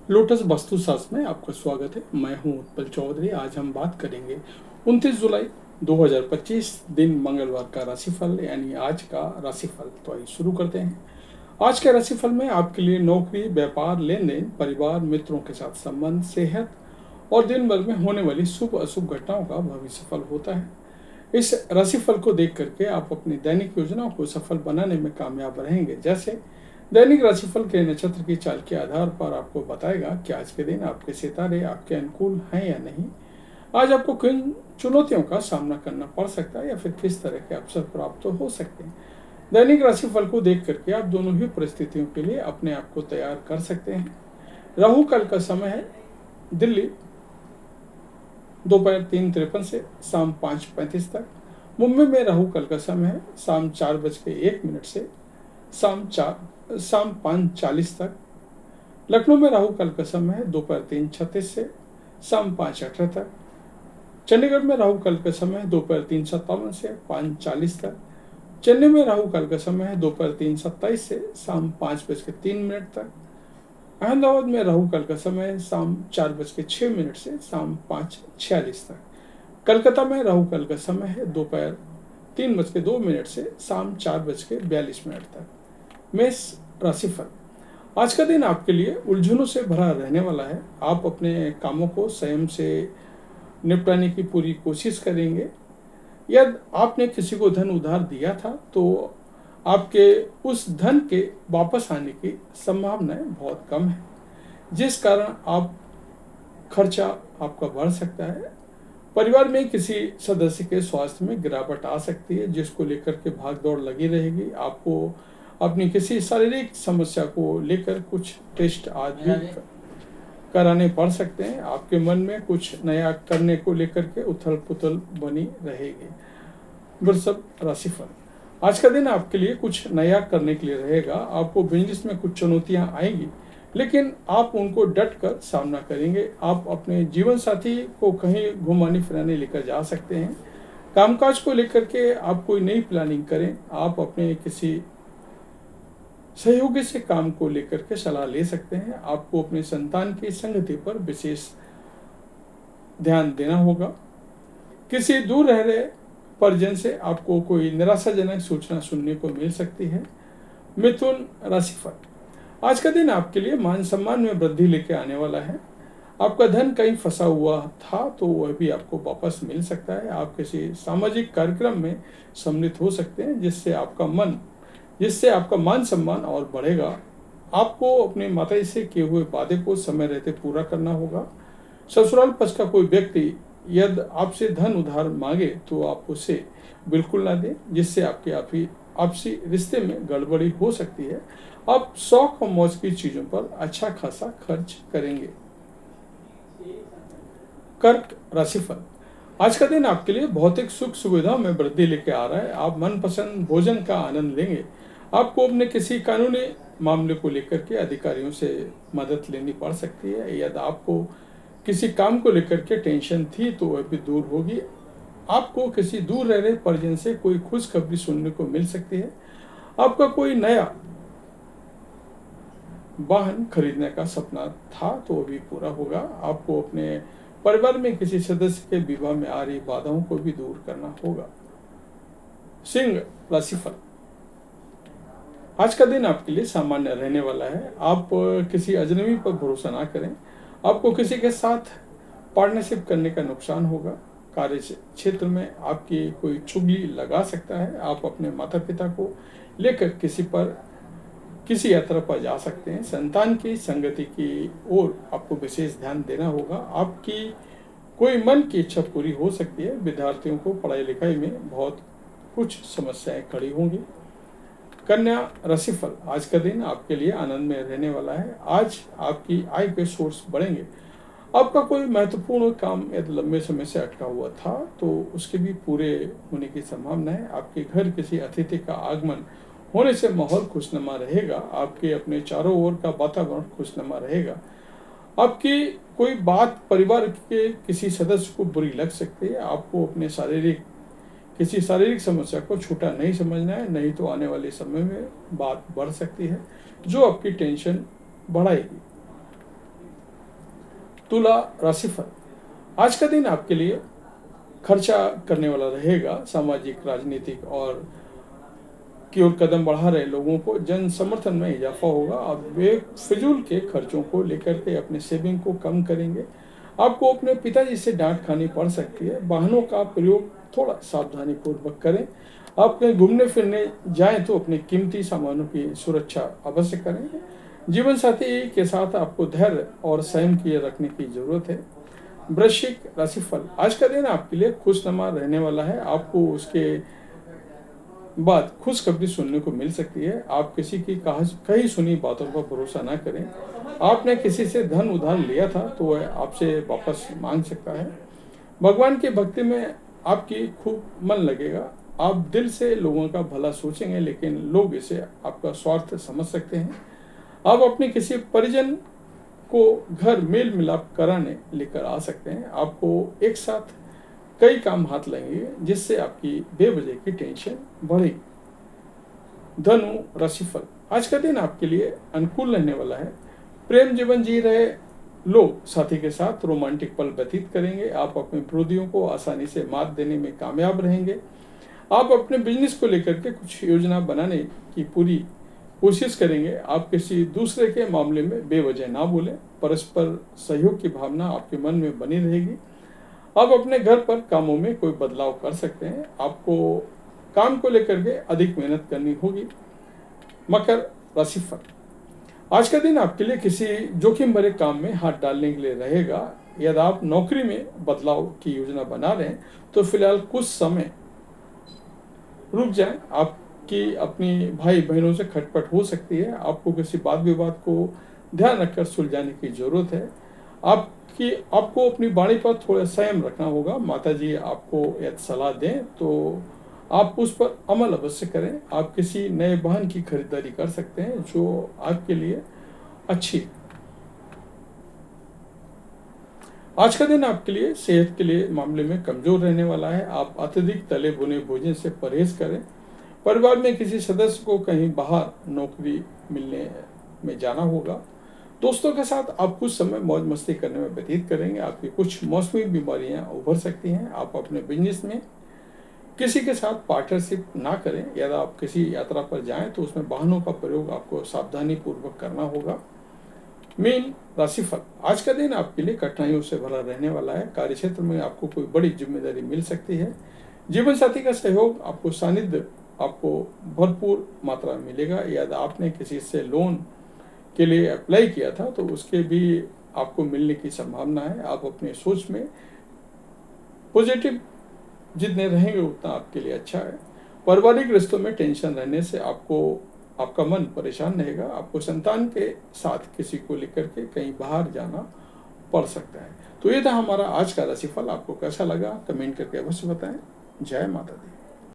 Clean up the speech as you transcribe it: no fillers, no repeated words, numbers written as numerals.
Lotus वास्तुशास्त्र में आपका स्वागत है। मैं हूं उत्पल चौधरी। आज हम बात करेंगे 29 जुलाई 2025 दिन मंगलवार का राशिफल, यानी आज का राशिफल। तो आइए शुरू करते हैं। आज के राशिफल में आपके लिए नौकरी, व्यापार, लेन देन, परिवार, मित्रों के साथ संबंध, सेहत और दिन भर में होने वाली शुभ अशुभ घटनाओं का भविष्यफल होता है। इस राशिफल को देख करके आप अपनी दैनिक योजनाओं को सफल बनाने में कामयाब रहेंगे। जैसे दैनिक राशिफल के नक्षत्र की चाल के आधार पर आपको बताएगा कि आज के दिन आपके सितारे आपके अनुकूल हैं या नहीं। आज आपको किन चुनौतियों का सामना करना पड़ सकता है या फिर किस तरह के अवसर प्राप्त हो सकते हैं। दैनिक राशिफल को देख करके आप दोनों ही परिस्थितियों के लिए अपने आप को तैयार कर सकते हैं। राहु काल का समय है दिल्ली दोपहर 3:53 से शाम 5:35 तक। मुंबई में राहु काल का समय है शाम 4:01 से शाम 5:40 तक। लखनऊ में राहु काल का समय है दोपहर 3:36 से शाम 5:18 तक। चंडीगढ़ में राहु काल का समय है दोपहर 3:57 से 5:40 तक। चेन्नई में राहु काल का समय है दोपहर 3:27 से शाम 5:03 तक। अहमदाबाद में राहु काल का समय है शाम 4:06 से शाम 5:46 तक। कलकत्ता में राहु काल का समय है दोपहर 3:02 से शाम 4:42 तक। मेष राशिफल। आज का दिन आपके लिए उलझनों से भरा रहने वाला है। आप अपने कामों को संयम से निपटाने की पूरी कोशिश करेंगे। यदि आपने किसी को धन उधार दिया था तो आपके उस धन के वापस आने की संभावनाएं बहुत कम है, जिस कारण आप खर्चा आपका बढ़ सकता है। परिवार में किसी सदस्य के स्वास्थ्य में गिरावट आ सकती है, जिसको लेकर के भाग दौड़ लगी रहेगी। आपको अपनी किसी शारीरिक समस्या को लेकर कुछ टेस्ट आदि कराने पड़ सकते हैं। आपके मन में कुछ नया करने को लेकर के उथल पुथल बनी रहेगी। वृषभ राशिफल। आज का दिन आपके लिए कुछ नया करने के लिए रहेगा। आपको बिजनेस में कुछ चुनौतियां आएंगी, लेकिन आप उनको डट कर सामना करेंगे। आप अपने जीवन साथी को कहीं घुमाने फिराने लेकर जा सकते हैं। कामकाज को लेकर के आप कोई नई प्लानिंग करें। आप अपने किसी सहयोगी से काम को लेकर के सलाह ले सकते हैं। आपको अपने संतान की संगति पर विशेष ध्यान देना होगा। किसी दूर रह रहे परिजन से आपको कोई निराशाजनक सूचना सुनने को मिल सकती है। मिथुन राशिफल। आज का दिन आपके लिए मान सम्मान में वृद्धि लेके आने वाला है। आपका धन कहीं फंसा हुआ था तो वह भी आपको वापस मिल सकता है। आप किसी सामाजिक कार्यक्रम में सम्मिलित हो सकते हैं, जिससे आपका मान सम्मान और बढ़ेगा। आपको अपने माता से किए हुए वादे को समय रहते पूरा करना होगा। ससुराल पक्ष का कोई व्यक्ति यदि आपसे धन उधार मांगे तो आप उसे बिल्कुल ना दें, जिससे आपके आपसी रिश्ते में गड़बड़ी हो सकती है। आप शौक और मौज की चीजों पर अच्छा खासा खर्च करेंगे। कर्क राशिफल। आज का दिन आपके लिए भौतिक सुख सुविधाओं में वृद्धि लेके आ रहा है। आप मनपसंद भोजन का आनंद लेंगे। आपको अपने किसी कानूनी मामले को लेकर के अधिकारियों से मदद लेनी पड़ सकती है। यदि आपको किसी काम को लेकर के टेंशन थी तो वह भी दूर होगी। आपको किसी दूर रह रहे परिजन से कोई खुशखबरी सुनने को मिल सकती है। आपका कोई नया वाहन खरीदने का सपना था तो वो भी पूरा होगा। आपको अपने परिवार में किसी सदस्य के विवाह में आ रही बाधाओं को भी दूर करना होगा। सिंह राशिफल। आज का दिन आपके लिए सामान्य रहने वाला है। आप किसी अजनबी पर भरोसा ना करें। आपको किसी के साथ पार्टनरशिप करने का नुकसान होगा। कार्य क्षेत्र में आपकी कोई चुगली लगा सकता है। आप अपने माता पिता को लेकर किसी यात्रा पर जा सकते हैं। संतान की संगति की ओर आपको विशेष ध्यान देना होगा। आपकी कोई मन की इच्छा पूरी हो सकती है। विद्यार्थियों को पढ़ाई लिखाई में बहुत कुछ समस्याएं खड़ी होंगी। कन्या राशिफल। आज का दिन आपके लिए आनंद में रहने वाला है। आज आपकी आय के सोर्स बढ़ेंगे। आपका कोई महत्वपूर्ण काम यदि लंबे समय से अटका हुआ था तो उसके भी पूरे होने की संभावना है। आपके घर किसी अतिथि का आगमन होने से माहौल खुशनुमा रहेगा। आपके अपने चारों ओर का वातावरण खुशनुमा रहेगा। आपकी कोई बात परिवार के किसी सदस्य को बुरी लग सकती है। आपको अपने किसी शारीरिक समस्या को छोटा नहीं समझना है, नहीं तो आने वाले समय में बात बढ़ सकती है जो आपकी टेंशन बढ़ाएगी। तुला राशिफल, आज का दिन आपके लिए खर्चा करने वाला रहेगा। सामाजिक, राजनीतिक और की ओर कदम बढ़ा रहे लोगों को जन समर्थन में इजाफा होगा। आप बेफिजूल के खर्चों को लेकर के अपने सेविंग को कम करेंगे। आपको अपने पिताजी से डांट खानी पड़ सकती है। वाहनों का प्रयोग थोड़ा सावधानी पूर्वक करें। आप कहीं घूमने फिरने जाएं तो अपने कीमती सामानों की सुरक्षा अवश्य करें। जीवन साथी के साथ आपको धैर्य और संयम की रखने की जरूरत है। वृश्चिक राशिफल, आज का दिन आपके लिए खुशनुमा रहने वाला है। आपको उसके बाद खुशखबरी सुनने को मिल सकती है। आप किसी की कही सुनी बातों पर भरोसा ना करें। आपने किसी से धन उधार लिया था तो वह आपसे वापस मांग सकता है। भगवान की भक्ति में आपकी खूब मन लगेगा। आप दिल से लोगों का भला सोचेंगे, लेकिन लोग इसे आपका स्वार्थ समझ सकते हैं। आप अपने किसी परिजन को घर मेल मिलाप कराने लेकर आ सकते हैं। आपको एक साथ कई काम हाथ लगेंगे, जिससे आपकी बेवजह की टेंशन बढ़ेगी। धनु राशिफल, आज का दिन आपके लिए अनुकूल रहने वाला है। प्रेम जीवन जी रहे लोग साथी के साथ रोमांटिक पल व्यतीत करेंगे। आप अपने विरोधियों को आसानी से मात देने में कामयाब रहेंगे। आप अपने बिजनेस को लेकर के कुछ योजना बनाने की पूरी कोशिश करेंगे। आप किसी दूसरे के मामले में बेवजह ना बोलें। परस्पर सहयोग की भावना आपके मन में बनी रहेगी। आप अपने घर पर कामों में कोई बदलाव कर सकते हैं। आपको काम को लेकर के अधिक मेहनत करनी होगी। मकर राशिफल, आज का दिन आपके लिए किसी जोखिम भरे काम में हाथ डालने के लिए रहेगा। यदि आप नौकरी में बदलाव की योजना बना रहे हैं तो फिलहाल कुछ समय रुक जाएं। आपकी अपनी भाई बहनों से खटपट हो सकती है। आपको किसी वाद विवाद को ध्यान रखकर सुलझाने की जरूरत है। आपको अपनी वाणी पर थोड़ा संयम रखना होगा। माताजी आपको यदि सलाह दें तो आप उस पर अमल अवश्य करें। आप किसी नए वाहन की खरीदारी कर सकते हैं जो आपके लिए अच्छी है। आज का दिन आपके लिए सेहत के लिए मामले में कमजोर रहने वाला है। आप अत्यधिक तले भुने भोजन से परहेज करें। परिवार में किसी सदस्य को कहीं बाहर नौकरी मिलने में जाना होगा। दोस्तों के साथ आप कुछ समय मौज मस्ती करने में व्यतीत करेंगे। आपकी कुछ मौसमी बीमारियां उभर सकती हैं। आप अपने बिजनेस में किसी के साथ पार्टनरशिप ना करें। यदि आप किसी यात्रा पर जाएं तो उसमें वाहनों का प्रयोग आपको सावधानी पूर्वक करना होगा। मीन राशिफल, आज का दिन आपके लिए कठिनाइयों से भरा रहने वाला है। कार्यक्षेत्र में आपको कोई बड़ी जिम्मेदारी मिल सकती है। जीवन साथी का सहयोग आपको सानिध्य आपको भरपूर मात्रा में मिलेगा। यदि आपने किसी से लोन के लिए अप्लाई किया था तो उसके भी आपको मिलने की संभावना है। आप अपनी सोच में पॉजिटिव जितने रहेंगे उतना आपके लिए अच्छा है। पारिवारिक रिश्तों में टेंशन रहने से आपका मन परेशान रहेगा। आपको संतान के साथ किसी को लेकर के कहीं बाहर जाना पड़ सकता है। तो ये था हमारा आज का राशिफल। आपको कैसा लगा कमेंट करके अवश्य बताएं। जय माता दी।